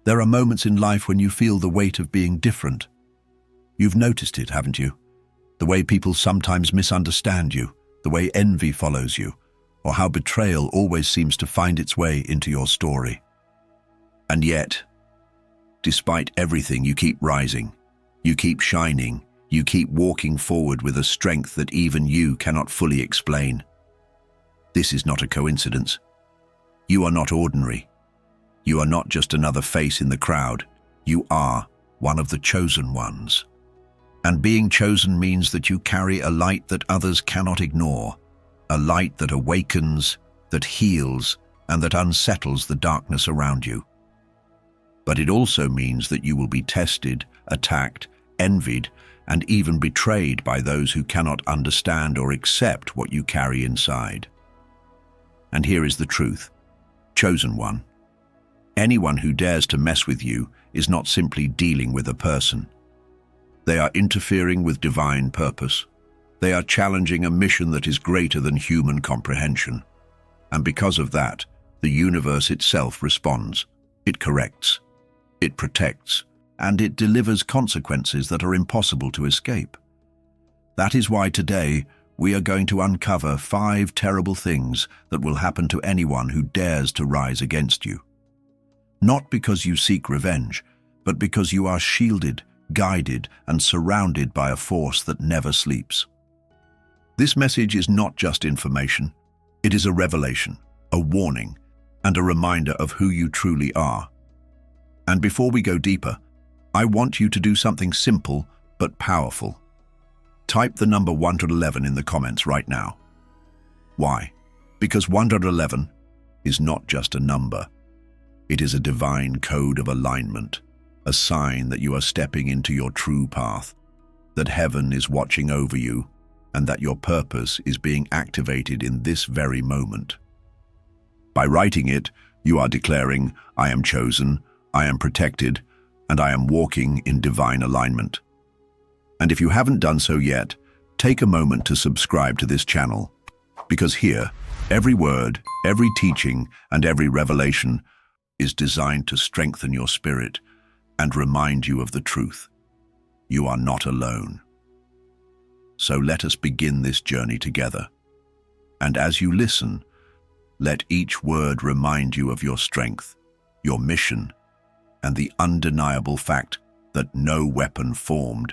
There are moments in life when you feel the weight of being different. You've noticed it, haven't you? The way people sometimes misunderstand you, the way envy follows you, or how betrayal always seems to find its way into your story. And yet, despite everything, you keep rising, you keep shining, you keep walking forward with a strength that even you cannot fully explain. This is not a coincidence. You are not ordinary. You are not just another face in the crowd. You are one of the chosen ones. And being chosen means that you carry a light that others cannot ignore, a light that awakens, that heals, and that unsettles the darkness around you. But it also means that you will be tested, attacked, envied, and even betrayed by those who cannot understand or accept what you carry inside. And here is the truth. Chosen one. Anyone who dares to mess with you is not simply dealing with a person. They are interfering with divine purpose. They are challenging a mission that is greater than human comprehension. And because of that, the universe itself responds. It corrects, it protects, and it delivers consequences that are impossible to escape. That is why today we are going to uncover 5 terrible things that will happen to anyone who dares to rise against you. Not because you seek revenge, but because you are shielded, guided, and surrounded by a force that never sleeps. This message is not just information. It is a revelation, a warning, and a reminder of who you truly are. And before we go deeper, I want you to do something simple but powerful. Type the number 111 in the comments right now. Why? Because 111 is not just a number. It is a divine code of alignment, a sign that you are stepping into your true path, that heaven is watching over you, and that your purpose is being activated in this very moment. By writing it, you are declaring, I am chosen, I am protected, and I am walking in divine alignment. And if you haven't done so yet, take a moment to subscribe to this channel, because here, every word, every teaching, and every revelation is designed to strengthen your spirit and remind you of the truth. You are not alone. So let us begin this journey together. And as you listen, let each word remind you of your strength, your mission, and the undeniable fact that no weapon formed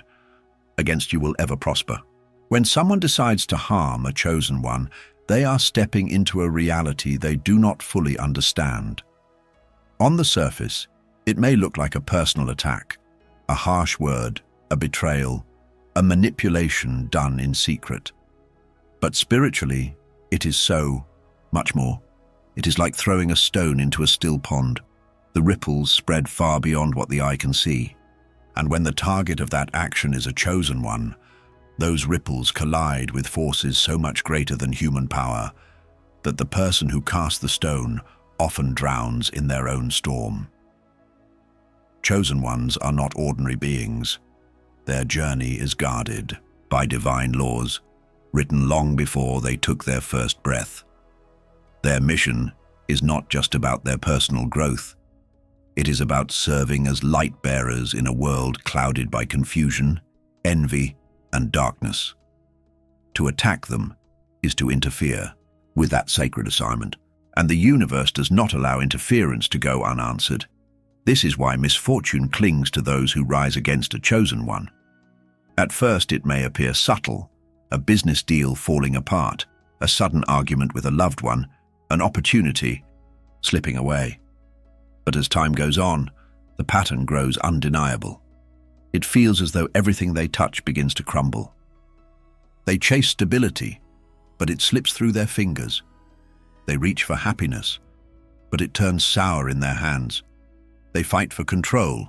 against you will ever prosper. When someone decides to harm a chosen one, they are stepping into a reality they do not fully understand. On the surface, it may look like a personal attack, a harsh word, a betrayal, a manipulation done in secret. But spiritually, it is so much more. It is like throwing a stone into a still pond. The ripples spread far beyond what the eye can see. And when the target of that action is a chosen one, those ripples collide with forces so much greater than human power that the person who cast the stone often drowns in their own storm. Chosen ones are not ordinary beings. Their journey is guarded by divine laws, written long before they took their first breath. Their mission is not just about their personal growth. It is about serving as light bearers in a world clouded by confusion, envy, and darkness. To attack them is to interfere with that sacred assignment, and the universe does not allow interference to go unanswered. This is why misfortune clings to those who rise against a chosen one. At first it may appear subtle, a business deal falling apart, a sudden argument with a loved one, an opportunity slipping away. But as time goes on, the pattern grows undeniable. It feels as though everything they touch begins to crumble. They chase stability, but it slips through their fingers. They reach for happiness, but it turns sour in their hands. They fight for control,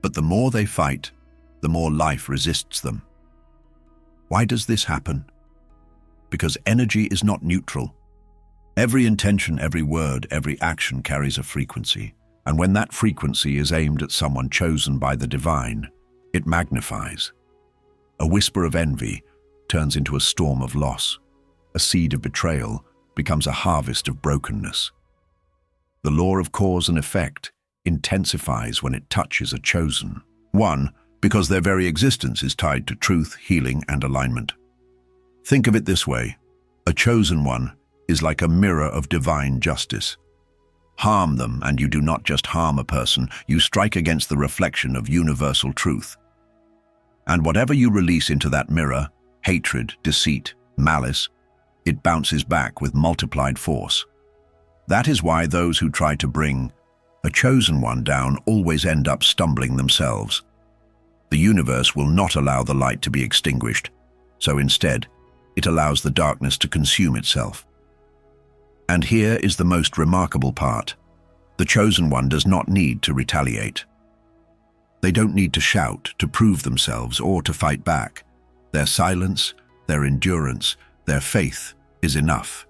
but the more they fight, the more life resists them. Why does this happen? Because energy is not neutral. Every intention, every word, every action carries a frequency, and when that frequency is aimed at someone chosen by the divine, it magnifies. A whisper of envy turns into a storm of loss. A seed of betrayal becomes a harvest of brokenness. The law of cause and effect intensifies when it touches a chosen one, because their very existence is tied to truth, healing, and alignment. Think of it this way: a chosen one is like a mirror of divine justice. Harm them, and you do not just harm a person, you strike against the reflection of universal truth. And whatever you release into that mirror, hatred, deceit, malice, it bounces back with multiplied force. That is why those who try to bring a chosen one down always end up stumbling themselves. The universe will not allow the light to be extinguished, so instead, it allows the darkness to consume itself. And here is the most remarkable part. The chosen one does not need to retaliate. They don't need to shout, to prove themselves, or to fight back. Their silence, their endurance, their faith is enough.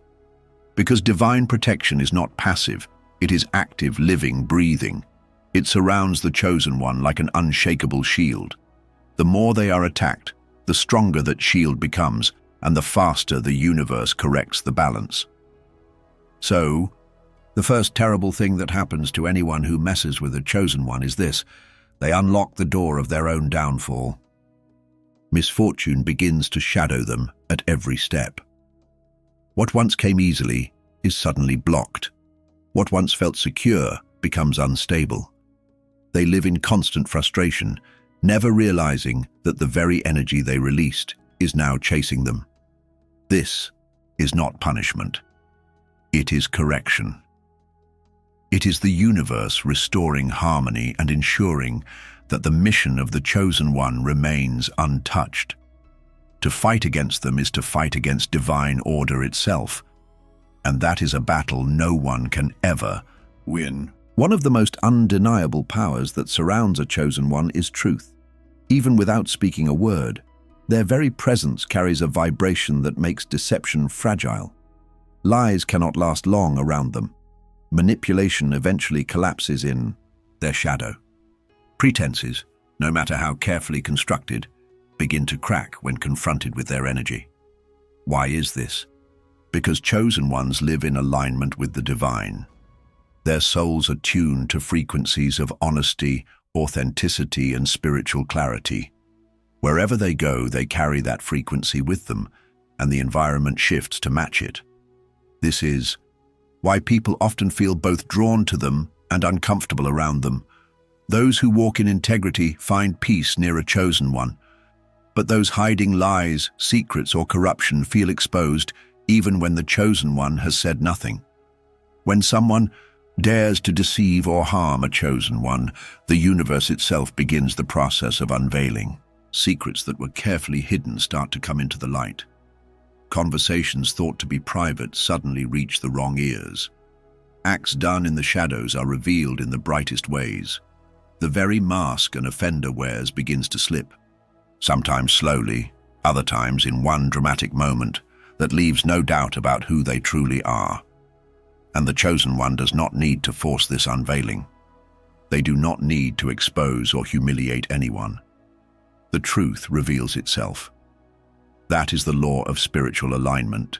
Because divine protection is not passive, it is active, living, breathing. It surrounds the chosen one like an unshakable shield. The more they are attacked, the stronger that shield becomes, and the faster the universe corrects the balance. So, the first terrible thing that happens to anyone who messes with a chosen one is this: they unlock the door of their own downfall. Misfortune begins to shadow them at every step. What once came easily is suddenly blocked. What once felt secure becomes unstable. They live in constant frustration, never realizing that the very energy they released is now chasing them. This is not punishment. It is correction. It is the universe restoring harmony and ensuring that the mission of the chosen one remains untouched. To fight against them is to fight against divine order itself, and that is a battle no one can ever win. One of the most undeniable powers that surrounds a chosen one is truth. Even without speaking a word, their very presence carries a vibration that makes deception fragile. Lies cannot last long around them. Manipulation eventually collapses in their shadow. Pretenses, no matter how carefully constructed, begin to crack when confronted with their energy. Why is this? Because chosen ones live in alignment with the divine. Their souls are tuned to frequencies of honesty, authenticity, and spiritual clarity. Wherever they go, they carry that frequency with them, and the environment shifts to match it. This is why people often feel both drawn to them and uncomfortable around them. Those who walk in integrity find peace near a chosen one, but those hiding lies, secrets, or corruption feel exposed even when the chosen one has said nothing. When someone dares to deceive or harm a chosen one, the universe itself begins the process of unveiling. Secrets that were carefully hidden start to come into the light. Conversations thought to be private suddenly reach the wrong ears. Acts done in the shadows are revealed in the brightest ways. The very mask an offender wears begins to slip, sometimes slowly, other times in one dramatic moment that leaves no doubt about who they truly are. And the chosen one does not need to force this unveiling. They do not need to expose or humiliate anyone. The truth reveals itself. That is the law of spiritual alignment.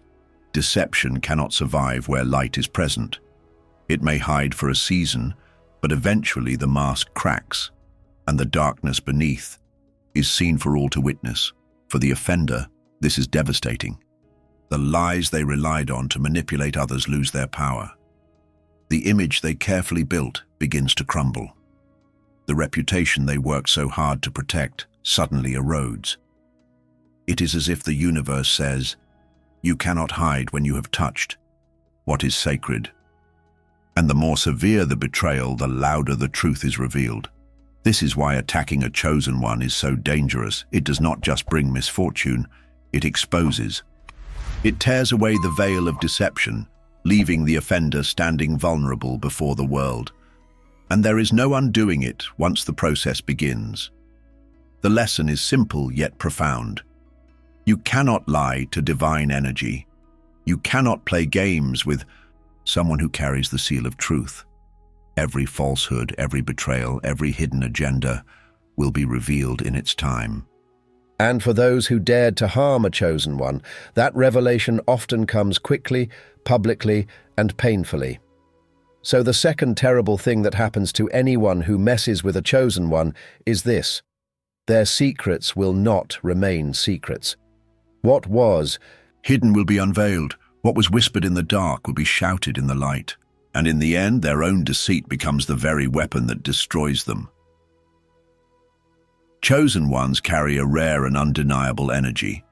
Deception cannot survive where light is present. It may hide for a season, but eventually the mask cracks, and the darkness beneath is seen for all to witness. For the offender, this is devastating. The lies they relied on to manipulate others lose their power. The image they carefully built begins to crumble. The reputation they worked so hard to protect suddenly erodes. It is as if the universe says, "You cannot hide when you have touched what is sacred." And the more severe the betrayal, the louder the truth is revealed. This is why attacking a chosen one is so dangerous. It does not just bring misfortune, it exposes. It tears away the veil of deception, leaving the offender standing vulnerable before the world. And there is no undoing it once the process begins. The lesson is simple yet profound. You cannot lie to divine energy. You cannot play games with someone who carries the seal of truth. Every falsehood, every betrayal, every hidden agenda will be revealed in its time. And for those who dared to harm a chosen one, that revelation often comes quickly, publicly, and painfully. So the second terrible thing that happens to anyone who messes with a chosen one is this: their secrets will not remain secrets. What was hidden will be unveiled. What was whispered in the dark will be shouted in the light. And in the end, their own deceit becomes the very weapon that destroys them. Chosen ones carry a rare and undeniable energy.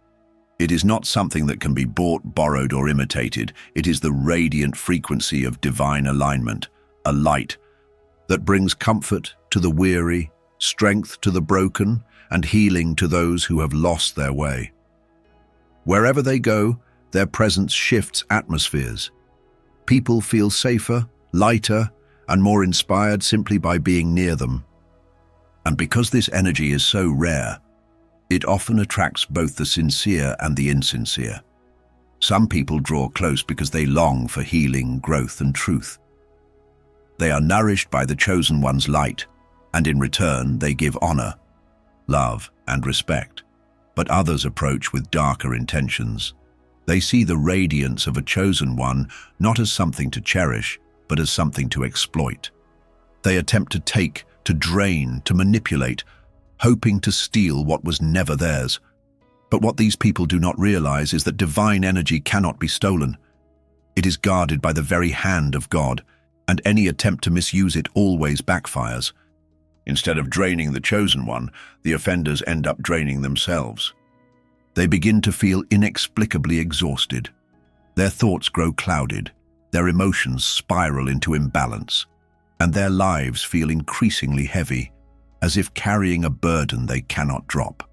It is not something that can be bought, borrowed, or imitated. It is the radiant frequency of divine alignment, a light that brings comfort to the weary, strength to the broken, and healing to those who have lost their way. Wherever they go, their presence shifts atmospheres. People feel safer, lighter, and more inspired simply by being near them. And because this energy is so rare, it often attracts both the sincere and the insincere. Some people draw close because they long for healing, growth, and truth. They are nourished by the chosen one's light, and in return they give honor, love, and respect. But others approach with darker intentions. They see the radiance of a chosen one not as something to cherish, but as something to exploit. They attempt to take, to drain, to manipulate, hoping to steal what was never theirs. But what these people do not realize is that divine energy cannot be stolen. It is guarded by the very hand of God, and any attempt to misuse it always backfires. Instead of draining the chosen one, the offenders end up draining themselves. They begin to feel inexplicably exhausted. Their thoughts grow clouded, their emotions spiral into imbalance, and their lives feel increasingly heavy, as if carrying a burden they cannot drop.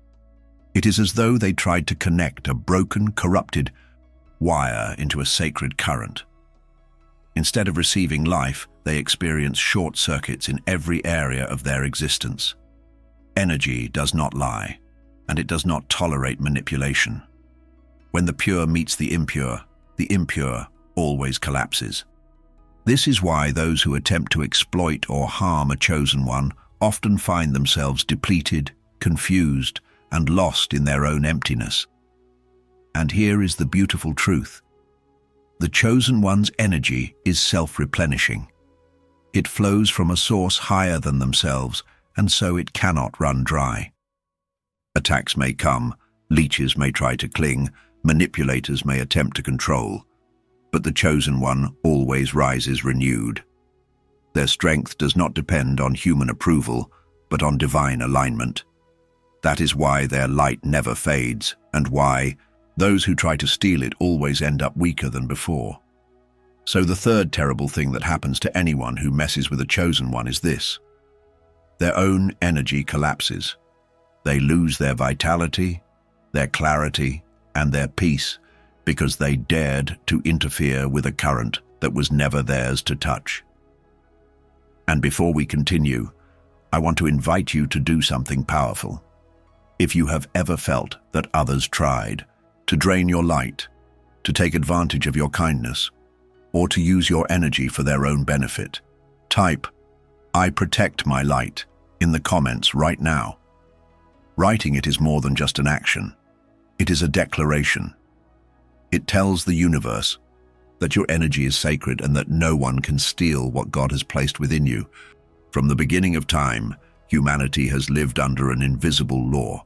It is as though they tried to connect a broken, corrupted wire into a sacred current. Instead of receiving life, they experience short circuits in every area of their existence. Energy does not lie, and it does not tolerate manipulation. When the pure meets the impure always collapses. This is why those who attempt to exploit or harm a chosen one often find themselves depleted, confused, and lost in their own emptiness. And here is the beautiful truth. The chosen one's energy is self-replenishing. It flows from a source higher than themselves, and so it cannot run dry. Attacks may come, leeches may try to cling, manipulators may attempt to control, but the chosen one always rises renewed. Their strength does not depend on human approval, but on divine alignment. That is why their light never fades, and why those who try to steal it always end up weaker than before. So the third terrible thing that happens to anyone who messes with a chosen one is this: their own energy collapses. They lose their vitality, their clarity, and their peace because they dared to interfere with a current that was never theirs to touch. And before we continue, I want to invite you to do something powerful. If you have ever felt that others tried to drain your light, to take advantage of your kindness, or to use your energy for their own benefit, type "I protect my light" in the comments right now. Writing it is more than just an action. It is a declaration. It tells the universe that your energy is sacred and that no one can steal what God has placed within you. From the beginning of time, humanity has lived under an invisible law,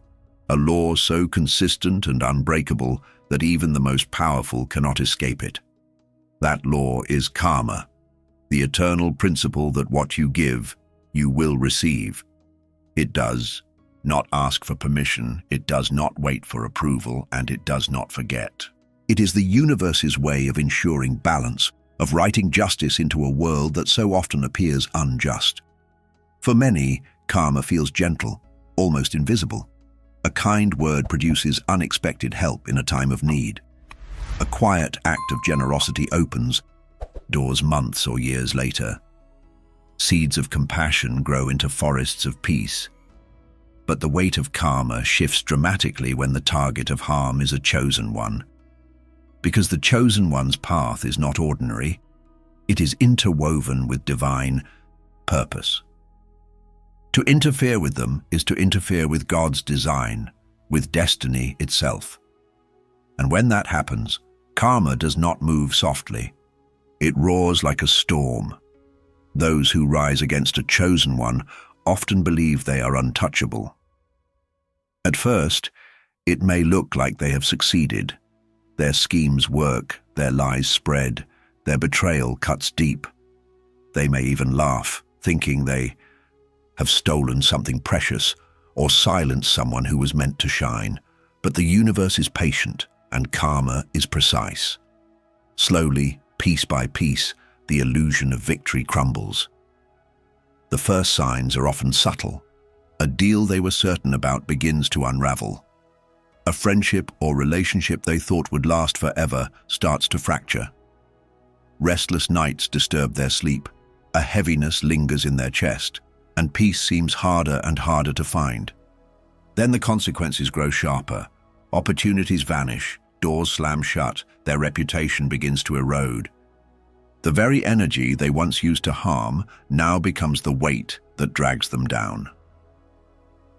a law so consistent and unbreakable that even the most powerful cannot escape it. That law is karma, the eternal principle that what you give, you will receive. It does not ask for permission, it does not wait for approval, and it does not forget. It is the universe's way of ensuring balance, of writing justice into a world that so often appears unjust. For many, karma feels gentle, almost invisible. A kind word produces unexpected help in a time of need. A quiet act of generosity opens doors months or years later. Seeds of compassion grow into forests of peace. But the weight of karma shifts dramatically when the target of harm is a chosen one. Because the chosen one's path is not ordinary, it is interwoven with divine purpose. To interfere with them is to interfere with God's design, with destiny itself. And when that happens, karma does not move softly. It roars like a storm, Those who rise against a chosen one often believe they are untouchable. At first, it may look like they have succeeded. Their schemes work, their lies spread, their betrayal cuts deep. They may even laugh, thinking they have stolen something precious or silenced someone who was meant to shine. But the universe is patient and karma is precise. Slowly, piece by piece, the illusion of victory crumbles. The first signs are often subtle. A deal they were certain about begins to unravel. A friendship or relationship they thought would last forever starts to fracture. Restless nights disturb their sleep, a heaviness lingers in their chest, and peace seems harder and harder to find. Then the consequences grow sharper. Opportunities vanish, doors slam shut, their reputation begins to erode. The very energy they once used to harm now becomes the weight that drags them down.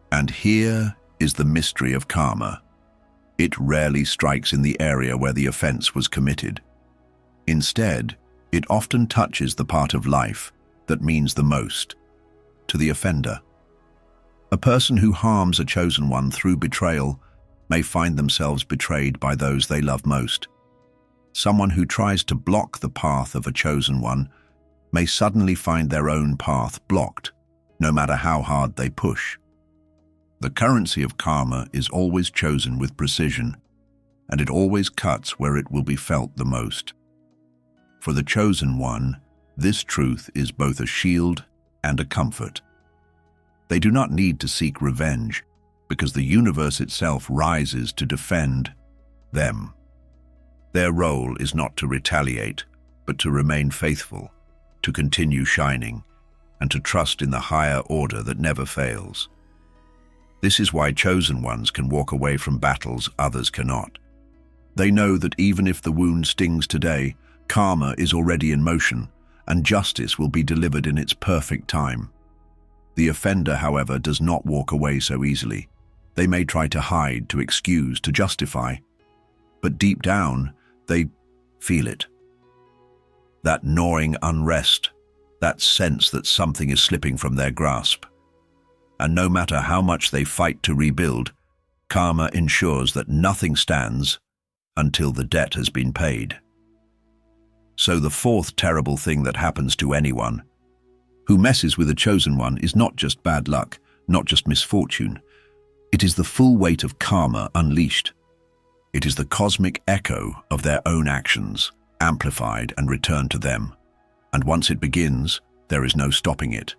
And here is the mystery of karma. It rarely strikes in the area where the offense was committed. Instead, it often touches the part of life that means the most to the offender. A person who harms a chosen one through betrayal may find themselves betrayed by those they love most. Someone who tries to block the path of a chosen one may suddenly find their own path blocked, no matter how hard they push. The currency of karma is always chosen with precision, and it always cuts where it will be felt the most. For the chosen one, this truth is both a shield and a comfort. They do not need to seek revenge, because the universe itself rises to defend them. Their role is not to retaliate, but to remain faithful, to continue shining, and to trust in the higher order that never fails. This is why chosen ones can walk away from battles others cannot. They know that even if the wound stings today, karma is already in motion, and justice will be delivered in its perfect time. The offender, however, does not walk away so easily. They may try to hide, to excuse, to justify, but deep down, they feel it. That gnawing unrest, that sense that something is slipping from their grasp. And no matter how much they fight to rebuild, karma ensures that nothing stands until the debt has been paid. So the fourth terrible thing that happens to anyone who messes with a chosen one is not just bad luck, not just misfortune. It is the full weight of karma unleashed. It is the cosmic echo of their own actions, amplified and returned to them. And once it begins, there is no stopping it,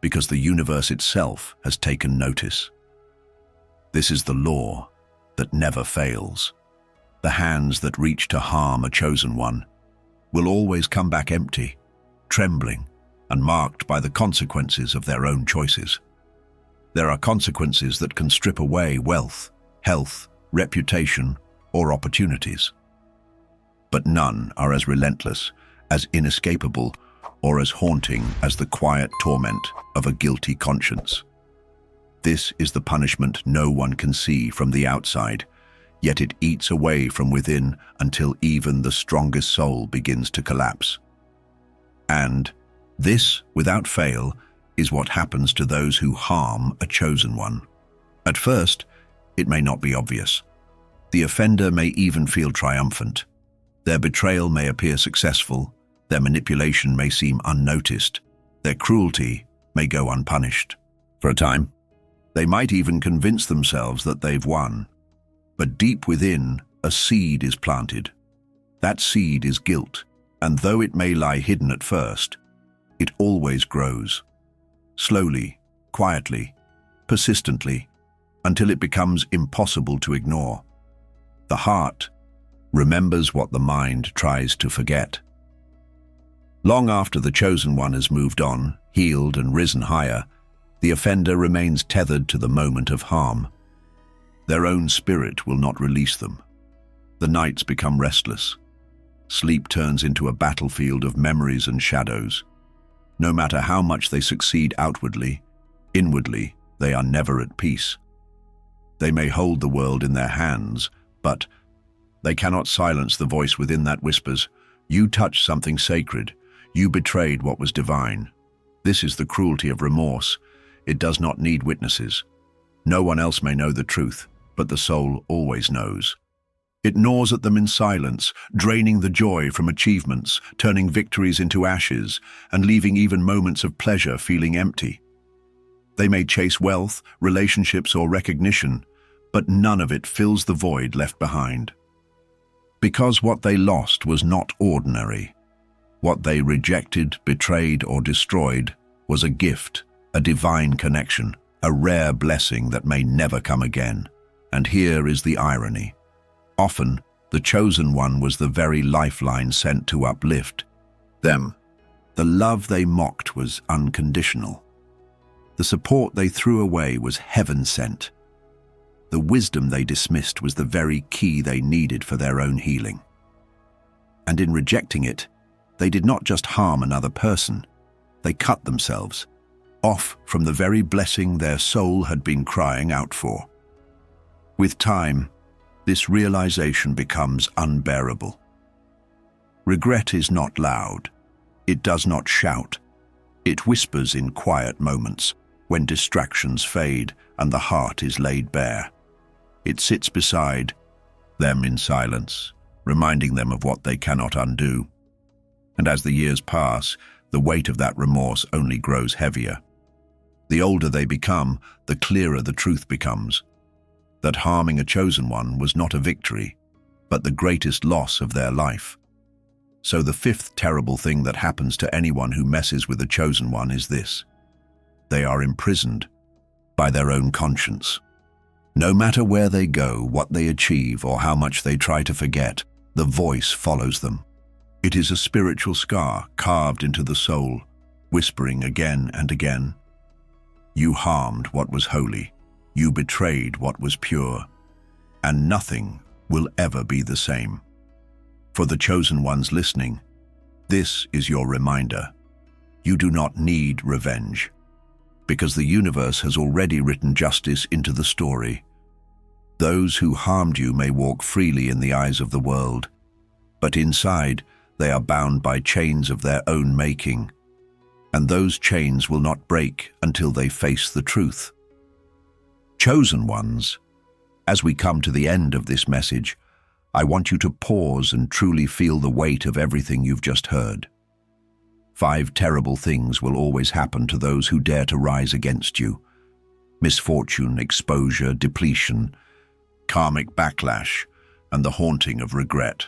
because the universe itself has taken notice. This is the law that never fails. The hands that reach to harm a chosen one will always come back empty, trembling, and marked by the consequences of their own choices. There are consequences that can strip away wealth, health, reputation, or opportunities. But none are as relentless, as inescapable, or as haunting as the quiet torment of a guilty conscience. This is the punishment no one can see from the outside, yet it eats away from within until even the strongest soul begins to collapse. And this, without fail, is what happens to those who harm a chosen one. At first, it may not be obvious. The offender may even feel triumphant. Their betrayal may appear successful, their manipulation may seem unnoticed, their cruelty may go unpunished. For a time, they might even convince themselves that they've won. But deep within, a seed is planted. That seed is guilt, and though it may lie hidden at first, it always grows. Slowly, quietly, persistently, until it becomes impossible to ignore. The heart remembers what the mind tries to forget. Long after the chosen one has moved on, healed and risen higher, the offender remains tethered to the moment of harm. Their own spirit will not release them. The nights become restless. Sleep turns into a battlefield of memories and shadows. No matter how much they succeed outwardly, inwardly, they are never at peace. They may hold the world in their hands, but they cannot silence the voice within that whispers, "You touched something sacred. You betrayed what was divine." This is the cruelty of remorse. It does not need witnesses. No one else may know the truth, but the soul always knows. It gnaws at them in silence, draining the joy from achievements, turning victories into ashes, and leaving even moments of pleasure feeling empty. They may chase wealth, relationships, or recognition, but none of it fills the void left behind. Because what they lost was not ordinary. What they rejected, betrayed, or destroyed was a gift, a divine connection, a rare blessing that may never come again. And here is the irony. Often, the chosen one was the very lifeline sent to uplift them. The love they mocked was unconditional. The support they threw away was heaven-sent. The wisdom they dismissed was the very key they needed for their own healing. And in rejecting it, they did not just harm another person, they cut themselves off from the very blessing their soul had been crying out for. With time, this realization becomes unbearable. Regret is not loud. It does not shout. It whispers in quiet moments, when distractions fade and the heart is laid bare. It sits beside them in silence, reminding them of what they cannot undo. And as the years pass, the weight of that remorse only grows heavier. The older they become, the clearer the truth becomes. That harming a chosen one was not a victory, but the greatest loss of their life. So the fifth terrible thing that happens to anyone who messes with the chosen one is this. They are imprisoned by their own conscience. No matter where they go, what they achieve, or how much they try to forget, the voice follows them. It is a spiritual scar carved into the soul, whispering again and again, "You harmed what was holy. You betrayed what was pure, and nothing will ever be the same." For the chosen ones listening, this is your reminder. You do not need revenge, because the universe has already written justice into the story. Those who harmed you may walk freely in the eyes of the world, but inside they are bound by chains of their own making, and those chains will not break until they face the truth. Chosen ones, as we come to the end of this message, I want you to pause and truly feel the weight of everything you've just heard. 5 terrible things will always happen to those who dare to rise against you. Misfortune, exposure, depletion, karmic backlash, and the haunting of regret.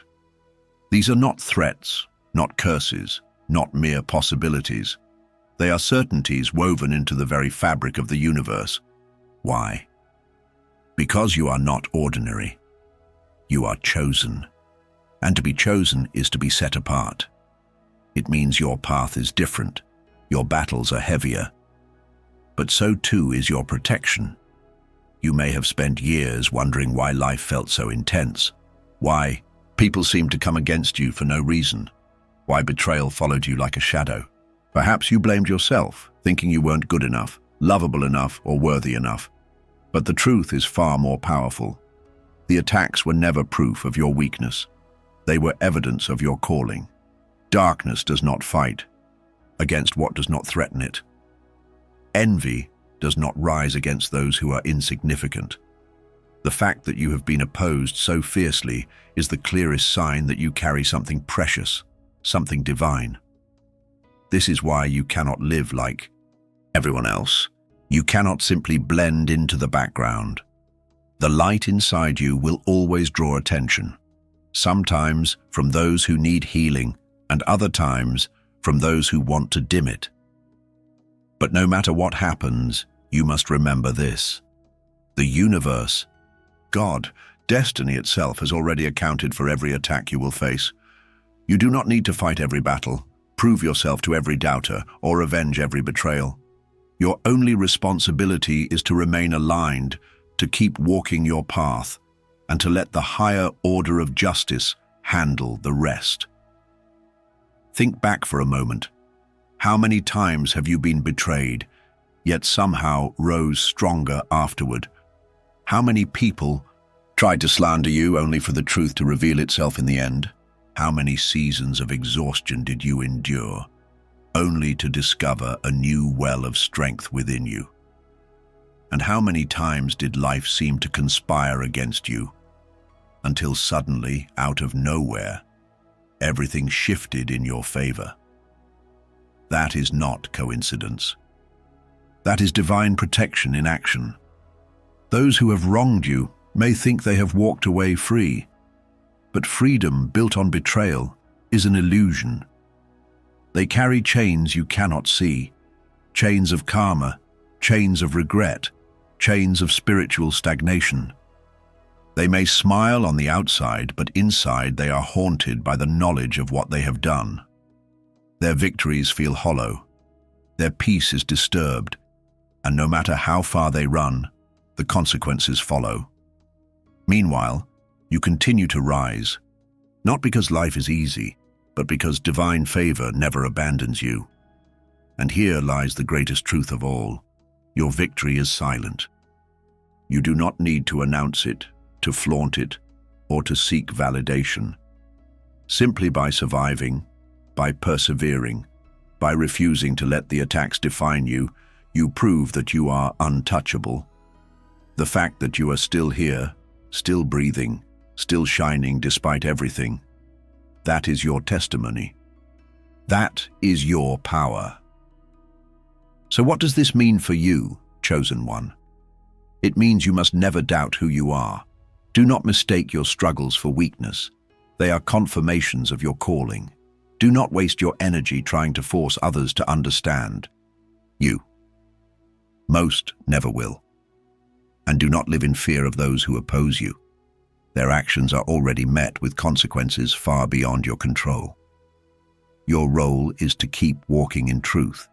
These are not threats, not curses, not mere possibilities. They are certainties woven into the very fabric of the universe. Why? Because you are not ordinary. You are chosen. And to be chosen is to be set apart. It means your path is different. Your battles are heavier. But so too is your protection. You may have spent years wondering why life felt so intense. Why people seemed to come against you for no reason. Why betrayal followed you like a shadow. Perhaps you blamed yourself, thinking you weren't good enough, lovable enough, or worthy enough. But the truth is far more powerful. The attacks were never proof of your weakness. They were evidence of your calling. Darkness does not fight against what does not threaten it. Envy does not rise against those who are insignificant. The fact that you have been opposed so fiercely is the clearest sign that you carry something precious, something divine. This is why you cannot live like everyone else. You cannot simply blend into the background. The light inside you will always draw attention, sometimes from those who need healing, and other times from those who want to dim it. But no matter what happens, you must remember this. The universe, God, destiny itself has already accounted for every attack you will face. You do not need to fight every battle, prove yourself to every doubter, or avenge every betrayal. Your only responsibility is to remain aligned, to keep walking your path, and to let the higher order of justice handle the rest. Think back for a moment. How many times have you been betrayed, yet somehow rose stronger afterward? How many people tried to slander you only for the truth to reveal itself in the end? How many seasons of exhaustion did you endure? only to discover a new well of strength within you. And how many times did life seem to conspire against you, until suddenly, out of nowhere, everything shifted in your favor? That is not coincidence. That is divine protection in action. Those who have wronged you may think they have walked away free, but freedom built on betrayal is an illusion. They carry chains you cannot see, chains of karma, chains of regret, chains of spiritual stagnation. They may smile on the outside, but inside they are haunted by the knowledge of what they have done. Their victories feel hollow, their peace is disturbed, and no matter how far they run, the consequences follow. Meanwhile, you continue to rise, not because life is easy, but because divine favor never abandons you. And here lies the greatest truth of all. Your victory is silent. You do not need to announce it, to flaunt it, or to seek validation. Simply by surviving, by persevering, by refusing to let the attacks define you, you prove that you are untouchable. The fact that you are still here, still breathing, still shining despite everything, that is your testimony. That is your power. So what does this mean for you, chosen one? It means you must never doubt who you are. Do not mistake your struggles for weakness. They are confirmations of your calling. Do not waste your energy trying to force others to understand you. Most never will. And do not live in fear of those who oppose you. Their actions are already met with consequences far beyond your control. Your role is to keep walking in truth,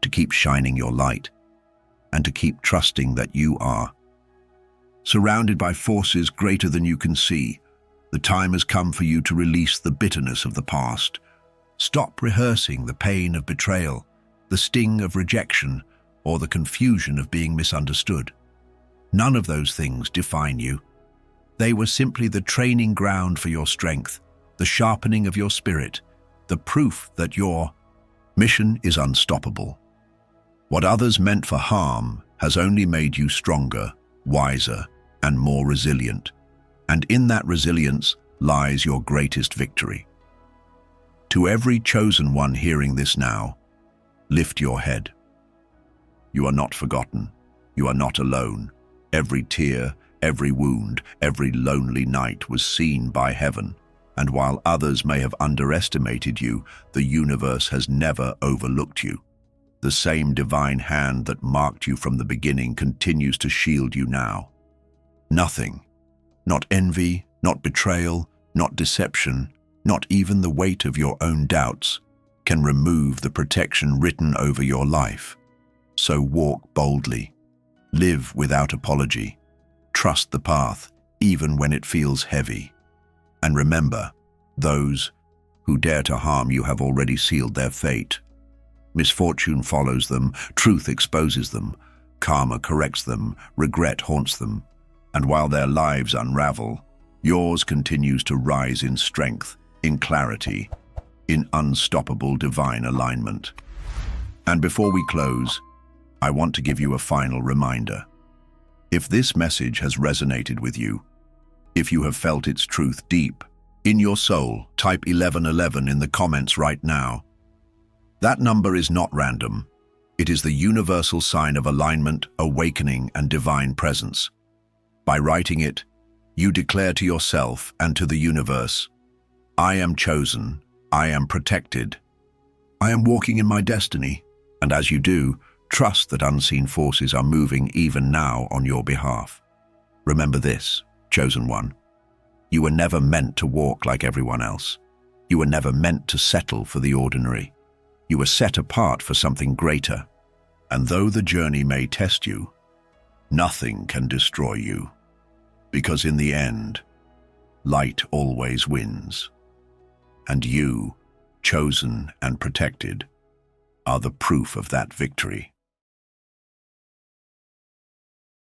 to keep shining your light, and to keep trusting that you are surrounded by forces greater than you can see. The time has come for you to release the bitterness of the past. Stop rehearsing the pain of betrayal, the sting of rejection, or the confusion of being misunderstood. None of those things define you. They were simply the training ground for your strength, the sharpening of your spirit, the proof that your mission is unstoppable. What others meant for harm has only made you stronger, wiser, and more resilient. And in that resilience lies your greatest victory. To every chosen one hearing this now, lift your head. You are not forgotten. You are not alone. Every tear, every wound, every lonely night was seen by heaven. And while others may have underestimated you, the universe has never overlooked you. The same divine hand that marked you from the beginning continues to shield you now. Nothing, not envy, not betrayal, not deception, not even the weight of your own doubts, can remove the protection written over your life. So walk boldly, live without apology, trust the path even when it feels heavy. And remember, those who dare to harm you have already sealed their fate. Misfortune follows them, truth exposes them, karma corrects them, regret haunts them. And while their lives unravel, yours continues to rise in strength, in clarity, in unstoppable divine alignment. And before we close, I want to give you a final reminder. If this message has resonated with you, if you have felt its truth deep in your soul, type 1111 in the comments right now. That number is not random. It is the universal sign of alignment, awakening, and divine presence. By writing it, you declare to yourself and to the universe, I am chosen, I am protected, I am walking in my destiny. And as you do, trust that unseen forces are moving even now on your behalf. Remember this, chosen one. You were never meant to walk like everyone else. You were never meant to settle for the ordinary. You were set apart for something greater. And though the journey may test you, nothing can destroy you. Because in the end, light always wins. And you, chosen and protected, are the proof of that victory.